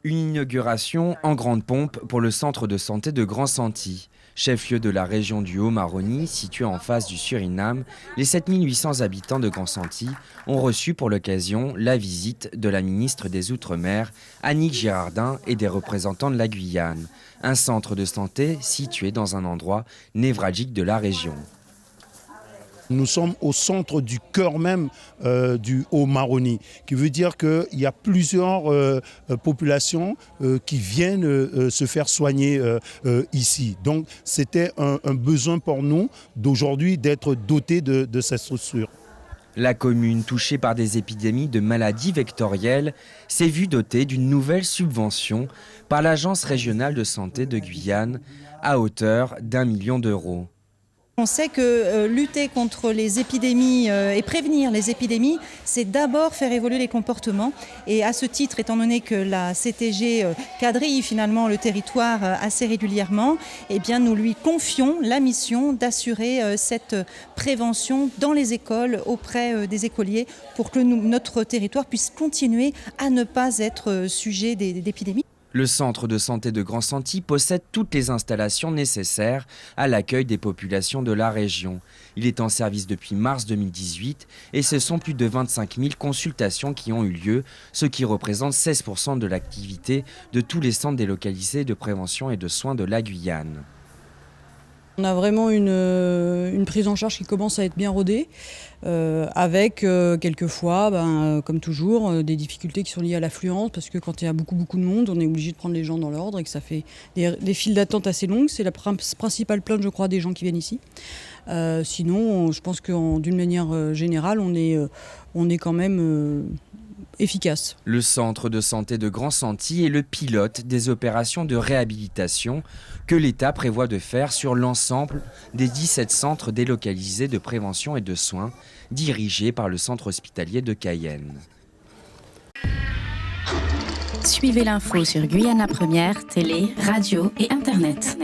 Une inauguration en grande pompe pour le centre de santé de Grand Santi. Chef-lieu de la région du Haut-Maroni, situé en face du Suriname, les 7800 habitants de Grand Santi ont reçu pour l'occasion la visite de la ministre des Outre-mer, Annick Girardin, et des représentants de la Guyane. Un centre de santé situé dans un endroit névralgique de la région. Nous sommes au centre du cœur même du Haut-Maroni, qui veut dire qu'il y a plusieurs populations qui viennent se faire soigner ici. Donc c'était un besoin pour nous d'aujourd'hui d'être dotés de cette structure. La commune, touchée par des épidémies de maladies vectorielles, s'est vue dotée d'une nouvelle subvention par l'Agence régionale de santé de Guyane à hauteur d'1 million d'euros. On sait que lutter contre les épidémies et prévenir les épidémies, c'est d'abord faire évoluer les comportements. Et à ce titre, étant donné que la CTG quadrille finalement le territoire assez régulièrement, eh bien nous lui confions la mission d'assurer cette prévention dans les écoles auprès des écoliers pour que notre territoire puisse continuer à ne pas être sujet d'épidémies. Le centre de santé de Grand Santi possède toutes les installations nécessaires à l'accueil des populations de la région. Il est en service depuis mars 2018 et ce sont plus de 25 000 consultations qui ont eu lieu, ce qui représente 16% de l'activité de tous les centres délocalisés de prévention et de soins de la Guyane. On a vraiment une prise en charge qui commence à être bien rodée, avec quelquefois, comme toujours, des difficultés qui sont liées à l'affluence, parce que quand il y a beaucoup de monde, on est obligé de prendre les gens dans l'ordre et que ça fait des files d'attente assez longues. C'est la principale plainte, je crois, des gens qui viennent ici. Sinon, je pense que d'une manière générale, on est quand même efficace. Le centre de santé de Grand Santi est le pilote des opérations de réhabilitation que l'État prévoit de faire sur l'ensemble des 17 centres délocalisés de prévention et de soins dirigés par le centre hospitalier de Cayenne. Suivez l'info sur Guyane la Première, télé, radio et internet.